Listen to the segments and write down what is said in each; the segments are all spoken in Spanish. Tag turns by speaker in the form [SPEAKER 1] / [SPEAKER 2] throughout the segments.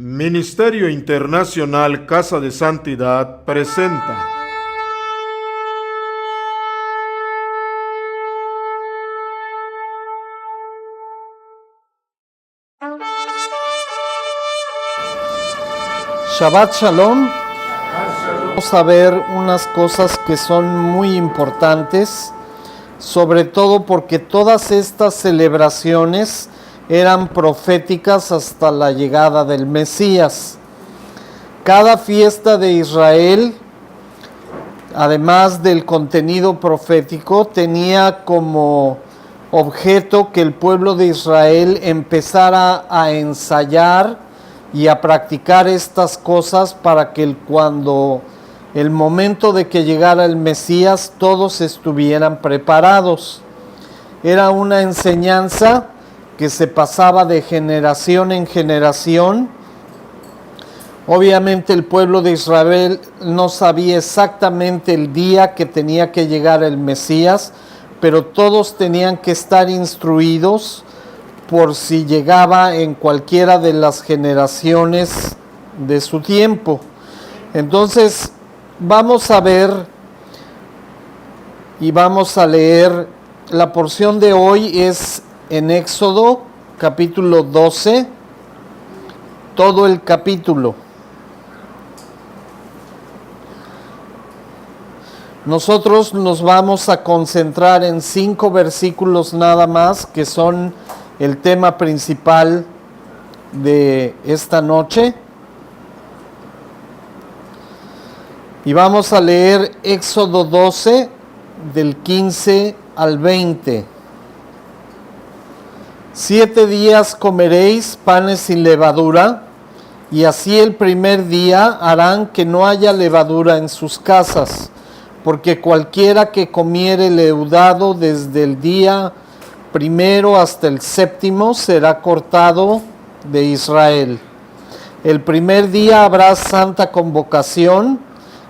[SPEAKER 1] Ministerio Internacional Casa de Santidad presenta
[SPEAKER 2] Shabbat Shalom. Vamos a ver unas cosas que son muy importantes, sobre todo porque todas estas celebraciones eran proféticas hasta la llegada del Mesías. Cada fiesta de Israel, además del contenido profético, tenía como objeto que el pueblo de Israel empezara a ensayar y a practicar estas cosas para que cuando el momento de que llegara el Mesías todos estuvieran preparados. Era una enseñanza que se pasaba de generación en generación. Obviamente el pueblo de Israel no sabía exactamente el día que tenía que llegar el Mesías, pero todos tenían que estar instruidos por si llegaba en cualquiera de las generaciones de su tiempo. Entonces, vamos a ver y vamos a leer. La porción de hoy es en Éxodo, capítulo 12, todo el capítulo. Nosotros nos vamos a concentrar en 5 versículos nada más, que son el tema principal de esta noche. Y vamos a leer Éxodo 12, del 15 al 20. 7 días comeréis panes sin levadura, y así el primer día harán que no haya levadura en sus casas, porque cualquiera que comiere leudado desde el día primero hasta el séptimo será cortado de Israel. El primer día habrá santa convocación,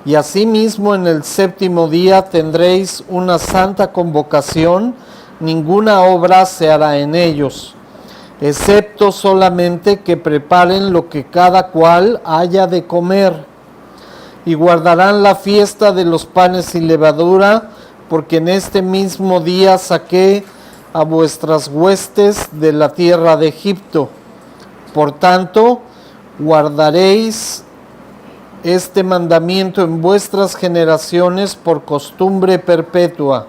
[SPEAKER 2] y asimismo en el séptimo día tendréis una santa convocación. Ninguna obra se hará en ellos, excepto solamente que preparen lo que cada cual haya de comer. Y guardarán la fiesta de los panes sin levadura, porque en este mismo día saqué a vuestras huestes de la tierra de Egipto. Por tanto, guardaréis este mandamiento en vuestras generaciones por costumbre perpetua.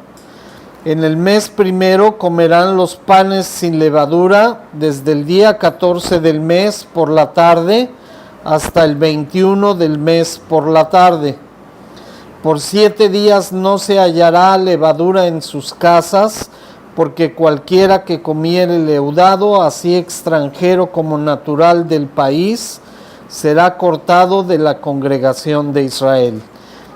[SPEAKER 2] En el mes primero comerán los panes sin levadura desde el día 14 del mes por la tarde hasta el 21 del mes por la tarde. Por 7 días no se hallará levadura en sus casas, porque cualquiera que comiere leudado, así extranjero como natural del país, será cortado de la congregación de Israel.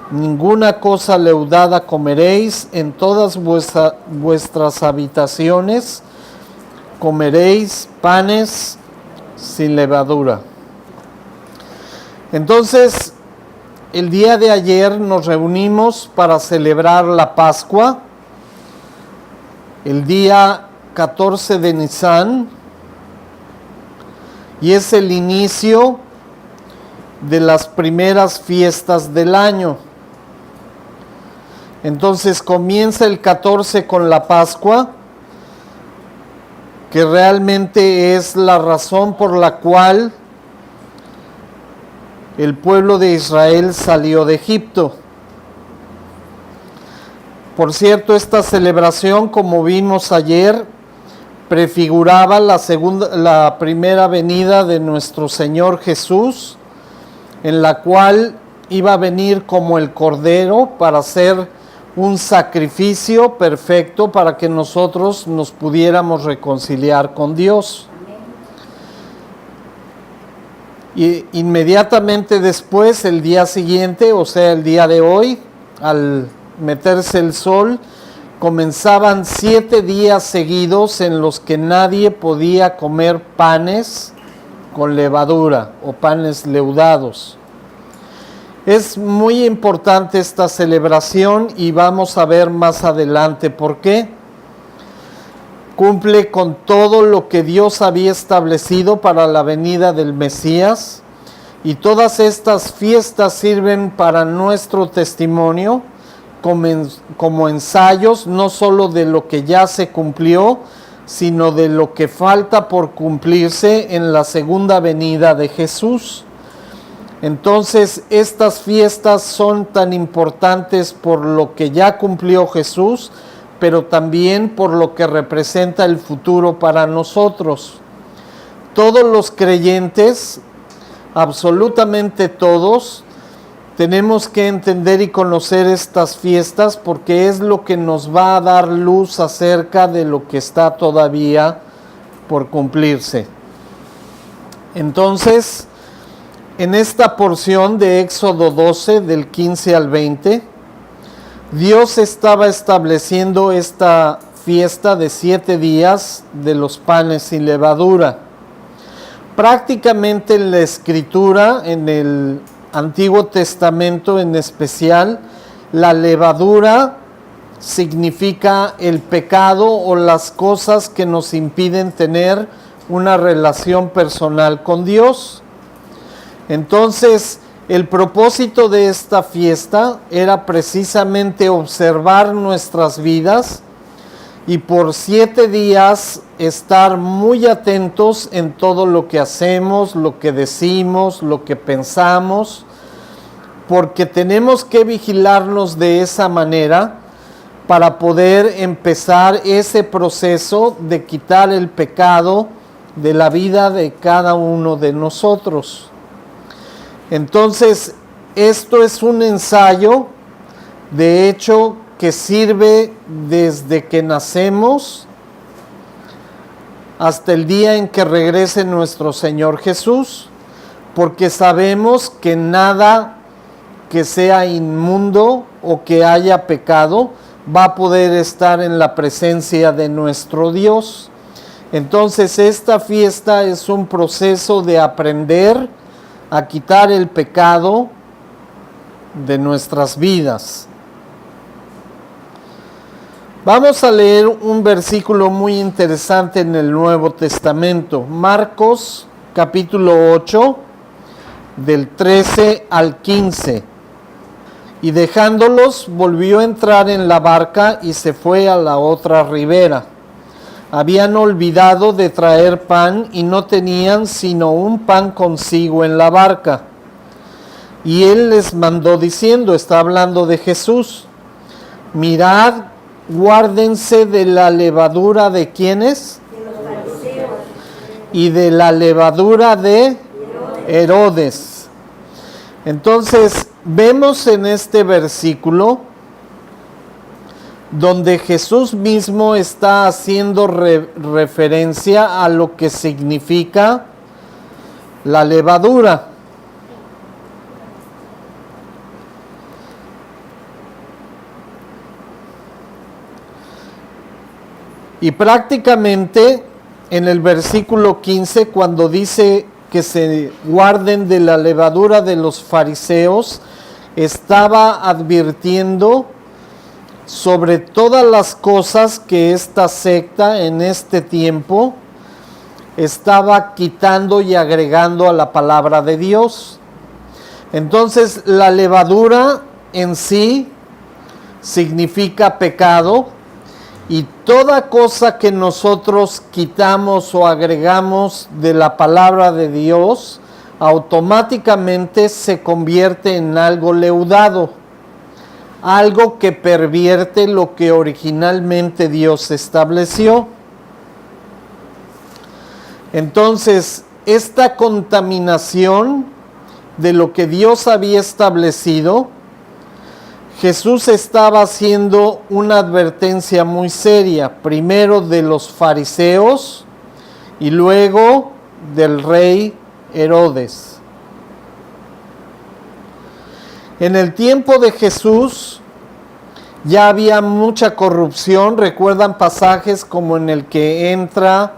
[SPEAKER 2] Ninguna cosa leudada comeréis, en todas vuestras habitaciones comeréis panes sin levadura. Entonces, el día de ayer nos reunimos para celebrar la Pascua, el día 14 de Nisan, y es el inicio de las primeras fiestas del año. Entonces comienza el 14 con la Pascua, que realmente es la razón por la cual el pueblo de Israel salió de Egipto. Por cierto, esta celebración, como vimos ayer, prefiguraba la primera venida de nuestro Señor Jesús, en la cual iba a venir como el Cordero para hacer un sacrificio perfecto para que nosotros nos pudiéramos reconciliar con Dios. Y inmediatamente después, el día siguiente, o sea, el día de hoy, al meterse el sol, comenzaban 7 días seguidos en los que nadie podía comer panes con levadura o panes leudados. Es muy importante esta celebración y vamos a ver más adelante por qué. cumple con todo lo que Dios había establecido para la venida del Mesías, y todas estas fiestas sirven para nuestro testimonio como ensayos, no solo de lo que ya se cumplió, sino de lo que falta por cumplirse en la segunda venida de Jesús. Entonces, estas fiestas son tan importantes por lo que ya cumplió Jesús, pero también por lo que representa el futuro para nosotros. Todos los creyentes, absolutamente todos, tenemos que entender y conocer estas fiestas porque es lo que nos va a dar luz acerca de lo que está todavía por cumplirse. Entonces, en esta porción de Éxodo 12, del 15 al 20, Dios estaba estableciendo esta fiesta de 7 días de los panes sin levadura. Prácticamente en la Escritura, en el Antiguo Testamento en especial, la levadura significa el pecado o las cosas que nos impiden tener una relación personal con Dios. Entonces, el propósito de esta fiesta era precisamente observar nuestras vidas y por 7 días estar muy atentos en todo lo que hacemos, lo que decimos, lo que pensamos, porque tenemos que vigilarnos de esa manera para poder empezar ese proceso de quitar el pecado de la vida de cada uno de nosotros. Entonces, esto es un ensayo, de hecho, que sirve desde que nacemos hasta el día en que regrese nuestro Señor Jesús, porque sabemos que nada que sea inmundo o que haya pecado va a poder estar en la presencia de nuestro Dios. Entonces, esta fiesta es un proceso de aprender a quitar el pecado de nuestras vidas. Vamos a leer un versículo muy interesante en el Nuevo Testamento, Marcos capítulo 8, del 13 al 15. Y dejándolos, volvió a entrar en la barca y se fue a la otra ribera. Habían olvidado de traer pan y no tenían sino un pan consigo en la barca. Y él les mandó diciendo, está hablando de Jesús, mirad, guárdense de la levadura de ¿quiénes?
[SPEAKER 3] De los fariseos.
[SPEAKER 2] Y de la levadura de Herodes. Entonces, vemos en este versículo donde Jesús mismo está haciendo referencia a lo que significa la levadura. Y prácticamente en el versículo 15, cuando dice que se guarden de la levadura de los fariseos, estaba advirtiendo sobre todas las cosas que esta secta en este tiempo estaba quitando y agregando a la palabra de Dios. Entonces, la levadura en sí significa pecado, y toda cosa que nosotros quitamos o agregamos de la palabra de Dios, automáticamente se convierte en algo leudado, algo que pervierte lo que originalmente Dios estableció. Entonces, esta contaminación de lo que Dios había establecido, Jesús estaba haciendo una advertencia muy seria, primero de los fariseos y luego del rey Herodes. En el tiempo de Jesús ya había mucha corrupción. Recuerdan pasajes como en el que entra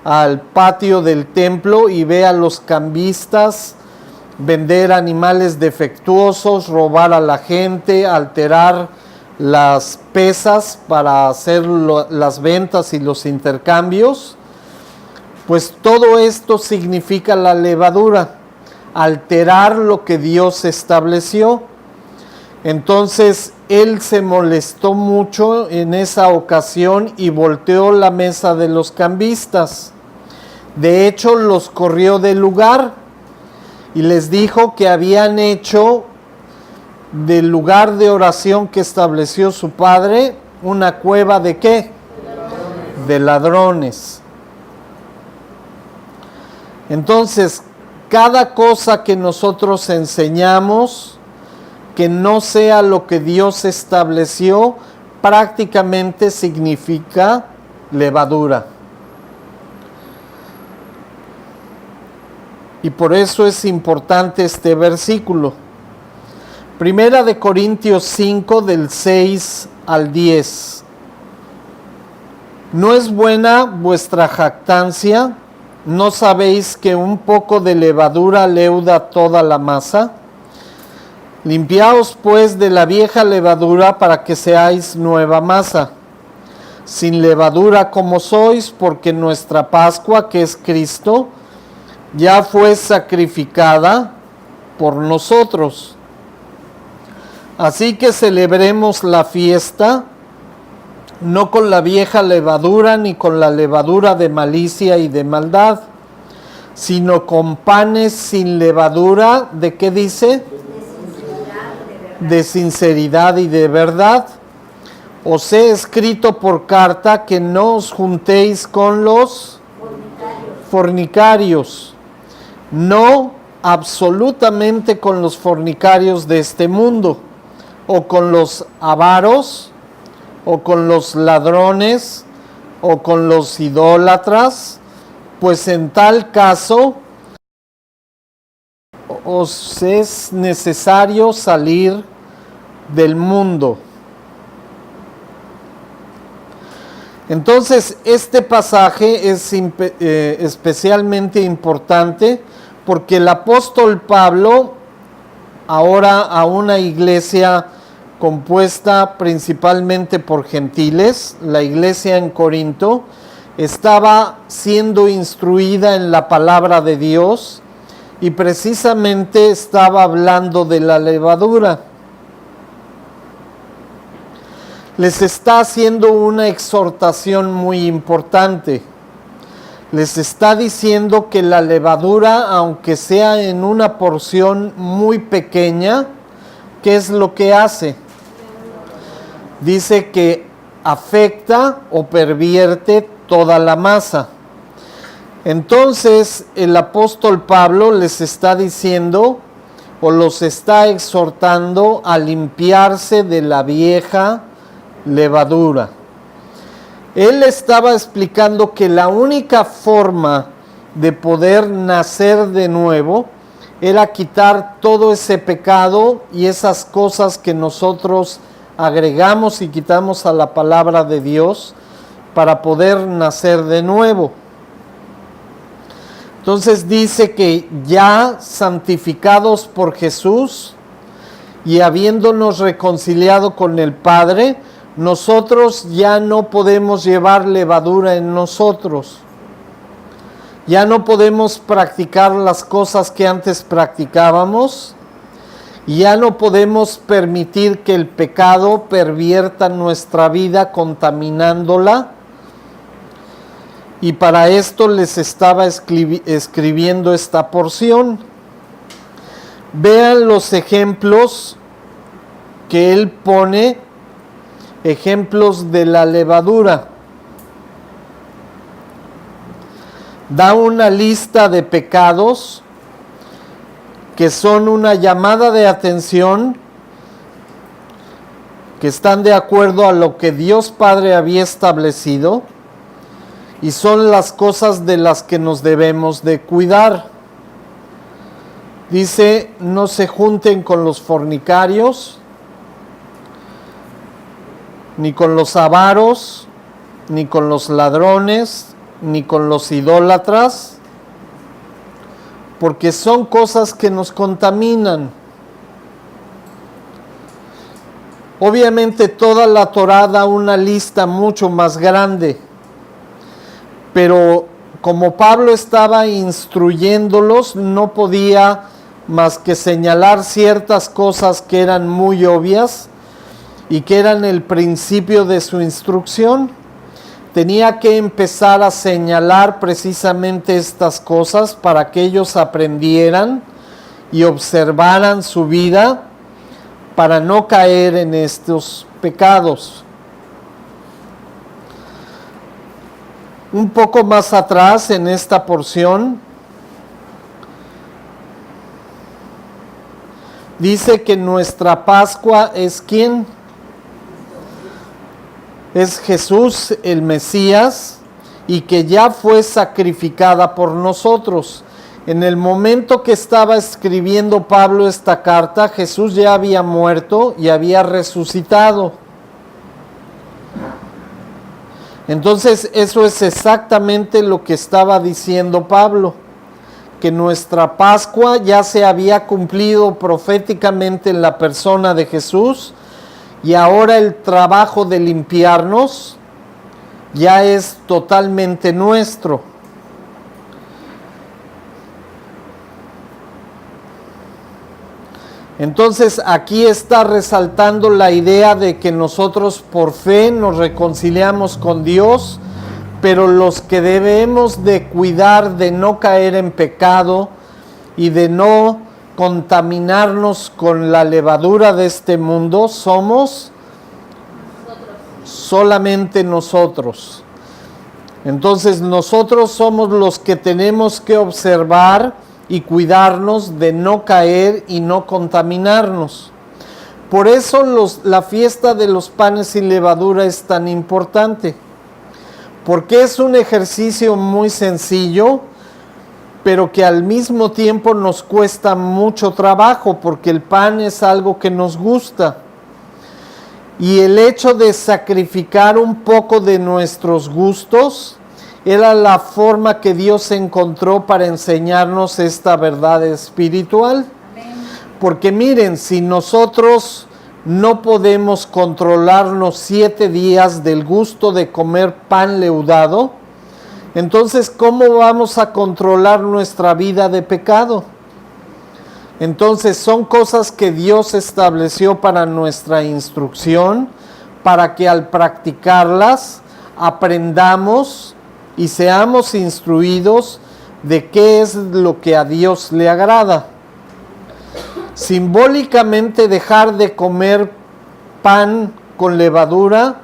[SPEAKER 2] al patio del templo y ve a los cambistas vender animales defectuosos, robar a la gente, alterar las pesas para hacer las ventas y los intercambios, pues todo esto significa la levadura, alterar lo que Dios estableció. Entonces él se molestó mucho en esa ocasión y volteó la mesa de los cambistas. De hecho, los corrió del lugar y les dijo que habían hecho del lugar de oración que estableció su padre una cueva ¿de qué? De ladrones. Entonces, cada cosa que nosotros enseñamos que no sea lo que Dios estableció, prácticamente significa levadura. Y por eso es importante este versículo. Primera de Corintios 5, del 6 al 10. ¿No es buena vuestra jactancia? ¿No sabéis que un poco de levadura leuda toda la masa? Limpiaos pues de la vieja levadura para que seáis nueva masa, sin levadura como sois, porque nuestra Pascua, que es Cristo, ya fue sacrificada por nosotros. Así que celebremos la fiesta, no con la vieja levadura, ni con la levadura de malicia y de maldad, sino con panes sin levadura, ¿de qué dice? De sinceridad y de verdad. Os he escrito por carta que no os juntéis con los fornicarios, no absolutamente con los fornicarios de este mundo, o con los avaros, o con los ladrones, o con los idólatras, pues en tal caso os es necesario salir del mundo. Entonces, este pasaje es especialmente importante porque el apóstol Pablo, ahora a una iglesia compuesta principalmente por gentiles, la iglesia en Corinto, estaba siendo instruida en la palabra de Dios y precisamente estaba hablando de la levadura. Les está haciendo una exhortación muy importante. Les está diciendo que la levadura, aunque sea en una porción muy pequeña, ¿qué es lo que hace? Dice que afecta o pervierte toda la masa. Entonces el apóstol Pablo les está diciendo o los está exhortando a limpiarse de la vieja levadura. Él estaba explicando que la única forma de poder nacer de nuevo era quitar todo ese pecado y esas cosas que nosotros agregamos y quitamos a la palabra de Dios para poder nacer de nuevo. Entonces dice que ya santificados por Jesús y habiéndonos reconciliado con el Padre, nosotros ya no podemos llevar levadura en nosotros. Ya no podemos practicar las cosas que antes practicábamos. Ya no podemos permitir que el pecado pervierta nuestra vida contaminándola. Y para esto les estaba escribiendo esta porción. Vean los ejemplos que él pone, ejemplos de la levadura. Da una lista de pecados que son una llamada de atención, que están de acuerdo a lo que Dios Padre había establecido y son las cosas de las que nos debemos de cuidar. Dice, no se junten con los fornicarios, ni con los avaros, ni con los ladrones, ni con los idólatras, porque son cosas que nos contaminan. Obviamente toda la Torá da una lista mucho más grande, pero como Pablo estaba instruyéndolos, no podía más que señalar ciertas cosas que eran muy obvias y que eran el principio de su instrucción. Tenía que empezar a señalar precisamente estas cosas para que ellos aprendieran y observaran su vida para no caer en estos pecados. Un poco más atrás en esta porción dice que nuestra Pascua es ¿quién? Es Jesús el Mesías, y que ya fue sacrificada por nosotros. En el momento que estaba escribiendo Pablo esta carta, Jesús ya había muerto y había resucitado. Entonces eso es exactamente lo que estaba diciendo Pablo, que nuestra Pascua ya se había cumplido proféticamente en la persona de Jesús, y ahora el trabajo de limpiarnos ya es totalmente nuestro. Entonces aquí está resaltando la idea de que nosotros por fe nos reconciliamos con Dios, pero los que debemos de cuidar de no caer en pecado y de no contaminarnos con la levadura de este mundo somos solamente nosotros. Entonces nosotros somos los que tenemos que observar y cuidarnos de no caer y no contaminarnos. Por eso la fiesta de los panes sin levadura es tan importante, porque es un ejercicio muy sencillo, pero que al mismo tiempo nos cuesta mucho trabajo, porque el pan es algo que nos gusta. Y el hecho de sacrificar un poco de nuestros gustos era la forma que Dios encontró para enseñarnos esta verdad espiritual. Porque miren, si nosotros no podemos controlarnos 7 días del gusto de comer pan leudado, entonces, ¿cómo vamos a controlar nuestra vida de pecado? Entonces, son cosas que Dios estableció para nuestra instrucción, para que al practicarlas aprendamos y seamos instruidos de qué es lo que a Dios le agrada. Simbólicamente, dejar de comer pan con levadura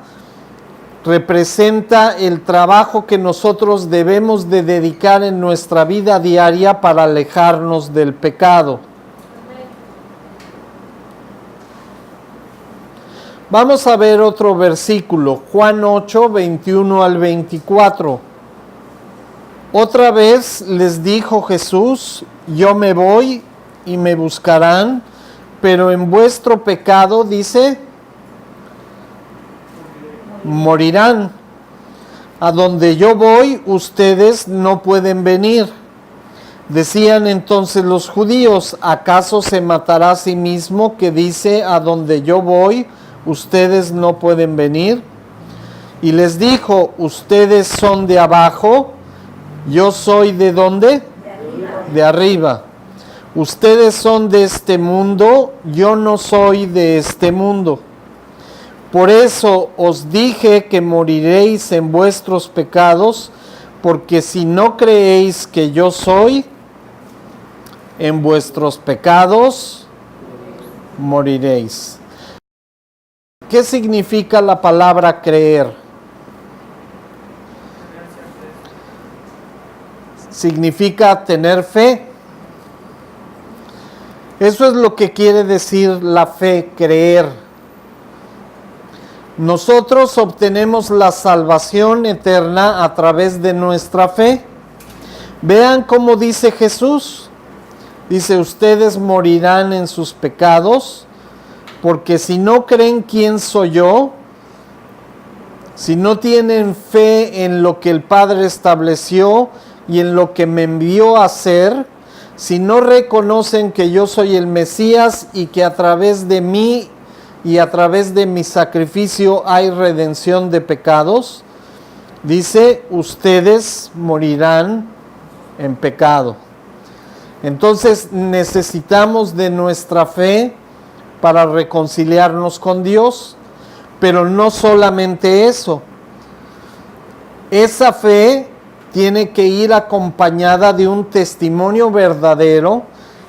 [SPEAKER 2] representa el trabajo que nosotros debemos de dedicar en nuestra vida diaria para alejarnos del pecado. Vamos a ver otro versículo, Juan 8, 21 al 24. Otra vez les dijo Jesús: yo me voy y me buscarán, pero en vuestro pecado, dice, morirán. A donde yo voy, ustedes no pueden venir. Decían entonces los judíos: ¿acaso se matará a sí mismo que dice: a donde yo voy, ustedes no pueden venir? Y les dijo: ustedes son de abajo, yo soy ¿de dónde? De arriba. Ustedes son de este mundo, yo no soy de este mundo. Por eso os dije que moriréis en vuestros pecados, porque si no creéis que yo soy, en vuestros pecados moriréis. ¿Qué significa la palabra creer? Significa tener fe. Eso es lo que quiere decir la fe, creer. Nosotros obtenemos la salvación eterna a través de nuestra fe. Vean cómo dice Jesús. Dice: ustedes morirán en sus pecados, porque si no creen quién soy yo, si no tienen fe en lo que el Padre estableció y en lo que me envió a hacer, si no reconocen que yo soy el Mesías y que a través de mí y a través de mi sacrificio hay redención de pecados, dice, ustedes morirán en pecado. Entonces necesitamos de nuestra fe para reconciliarnos con Dios, pero no solamente eso. Esa fe tiene que ir acompañada de un testimonio verdadero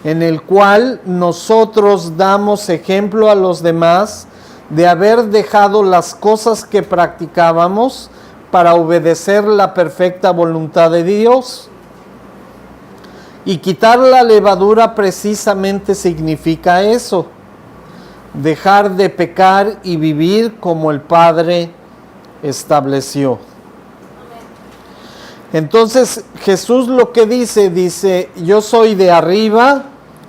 [SPEAKER 2] en el cual nosotros damos ejemplo a los demás de haber dejado las cosas que practicábamos para obedecer la perfecta voluntad de Dios. Y quitar la levadura precisamente significa eso, dejar de pecar y vivir como el Padre estableció. Entonces Jesús lo que dice, yo soy de arriba,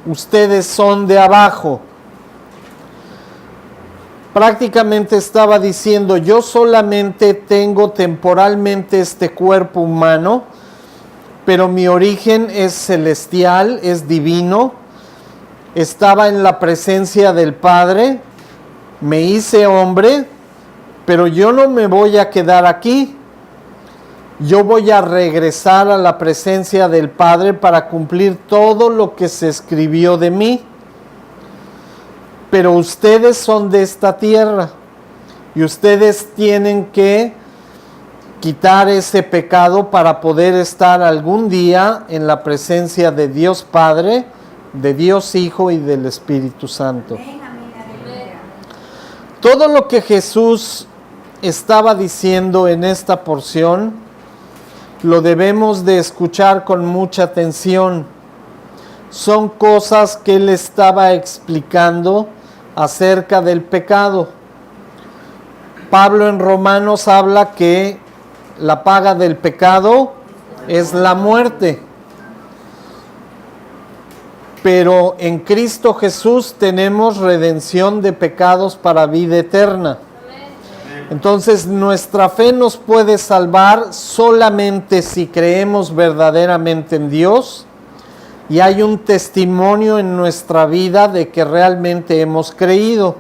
[SPEAKER 2] ustedes son de abajo. Prácticamente estaba diciendo, yo solamente tengo temporalmente este cuerpo humano, pero mi origen es celestial, es divino. Estaba en la presencia del Padre, me hice hombre, pero yo no me voy a quedar aquí. Yo voy a regresar a la presencia del Padre para cumplir todo lo que se escribió de mí. Pero ustedes son de esta tierra y ustedes tienen que quitar ese pecado para poder estar algún día en la presencia de Dios Padre, de Dios Hijo y del Espíritu Santo. Todo lo que Jesús estaba diciendo en esta porción lo debemos de escuchar con mucha atención. Son cosas que Él estaba explicando acerca del pecado. Pablo en Romanos habla que la paga del pecado es la muerte. Pero en Cristo Jesús tenemos redención de pecados para vida eterna. Entonces nuestra fe nos puede salvar solamente si creemos verdaderamente en Dios y hay un testimonio en nuestra vida de que realmente hemos creído.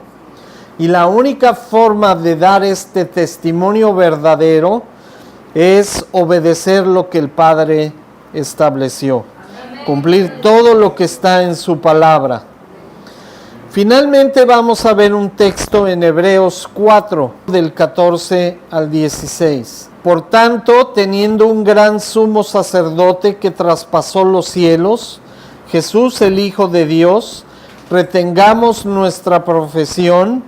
[SPEAKER 2] Y la única forma de dar este testimonio verdadero es obedecer lo que el Padre estableció, cumplir todo lo que está en su palabra. Finalmente vamos a ver un texto en Hebreos 4, del 14 al 16. Por tanto, teniendo un gran sumo sacerdote que traspasó los cielos, Jesús el Hijo de Dios, retengamos nuestra profesión,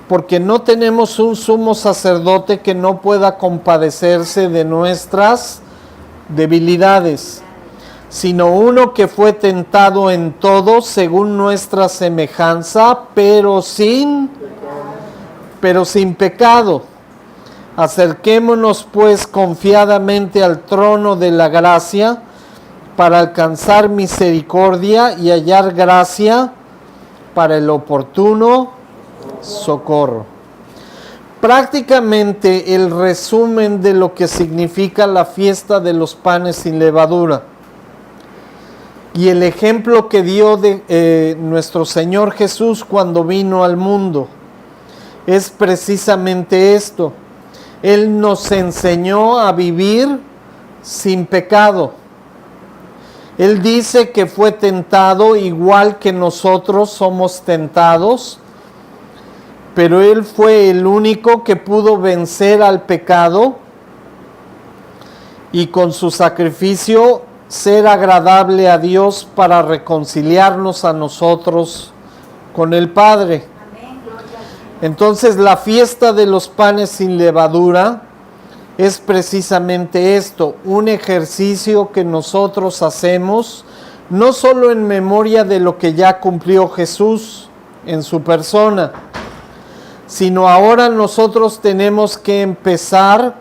[SPEAKER 2] porque no tenemos un sumo sacerdote que no pueda compadecerse de nuestras debilidades, sino uno que fue tentado en todo según nuestra semejanza, pero sin pecado. Acerquémonos pues confiadamente al trono de la gracia para alcanzar misericordia y hallar gracia para el oportuno socorro. Prácticamente el resumen de lo que significa la fiesta de los panes sin levadura y el ejemplo que dio de nuestro Señor Jesús cuando vino al mundo es precisamente esto. Él nos enseñó a vivir sin pecado. Él dice que fue tentado igual que nosotros somos tentados, pero Él fue el único que pudo vencer al pecado y con su sacrificio ser agradable a Dios para reconciliarnos a nosotros con el Padre. Entonces la fiesta de los panes sin levadura es precisamente esto, un ejercicio que nosotros hacemos no solo en memoria de lo que ya cumplió Jesús en su persona, sino ahora nosotros tenemos que empezar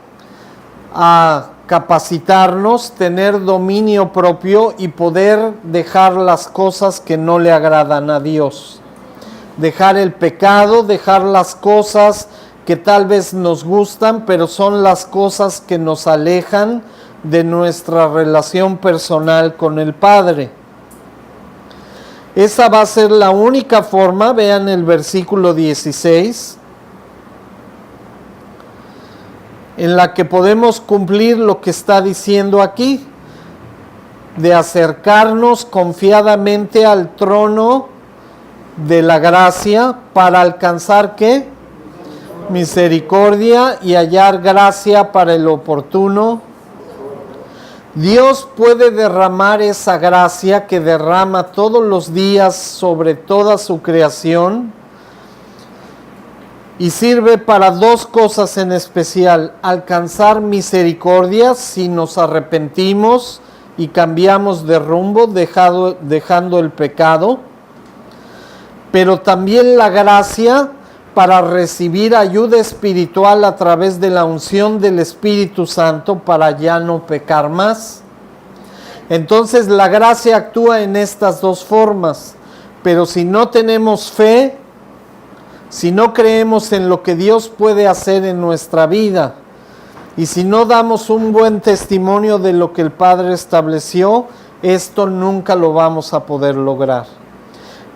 [SPEAKER 2] a capacitarnos, tener dominio propio y poder dejar las cosas que no le agradan a Dios. Dejar el pecado, dejar las cosas que tal vez nos gustan, pero son las cosas que nos alejan de nuestra relación personal con el Padre. Esa va a ser la única forma, vean el versículo 16, en la que podemos cumplir lo que está diciendo aquí, de acercarnos confiadamente al trono de la gracia para alcanzar ¿qué? Misericordia y hallar gracia para el oportuno. Dios puede derramar esa gracia que derrama todos los días sobre toda su creación y sirve para dos cosas en especial: alcanzar misericordia si nos arrepentimos y cambiamos de rumbo dejando el pecado, pero también la gracia para recibir ayuda espiritual a través de la unción del Espíritu Santo para ya no pecar más. Entonces la gracia actúa en estas dos formas, pero si no tenemos fe, si no creemos en lo que Dios puede hacer en nuestra vida, y si no damos un buen testimonio de lo que el Padre estableció, esto nunca lo vamos a poder lograr.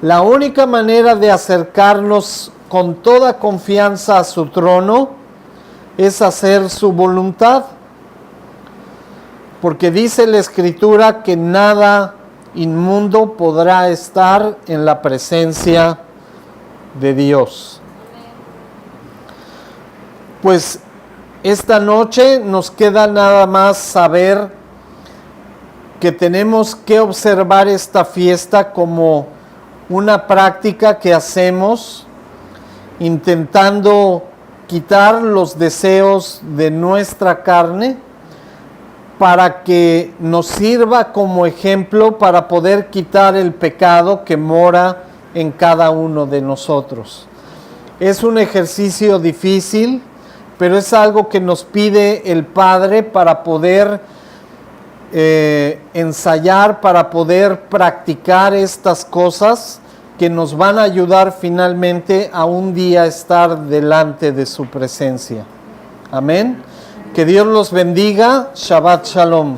[SPEAKER 2] La única manera de acercarnos con toda confianza a su trono es hacer su voluntad, porque dice la Escritura que nada inmundo podrá estar en la presencia de Dios. Pues esta noche nos queda nada más saber que tenemos que observar esta fiesta como una práctica que hacemos intentando quitar los deseos de nuestra carne para que nos sirva como ejemplo para poder quitar el pecado que mora en cada uno de nosotros. Es un ejercicio difícil, pero es algo que nos pide el Padre para poder ensayar, para poder practicar estas cosas que nos van a ayudar finalmente a un día estar delante de su presencia. Amén. Que Dios los bendiga. Shabbat Shalom.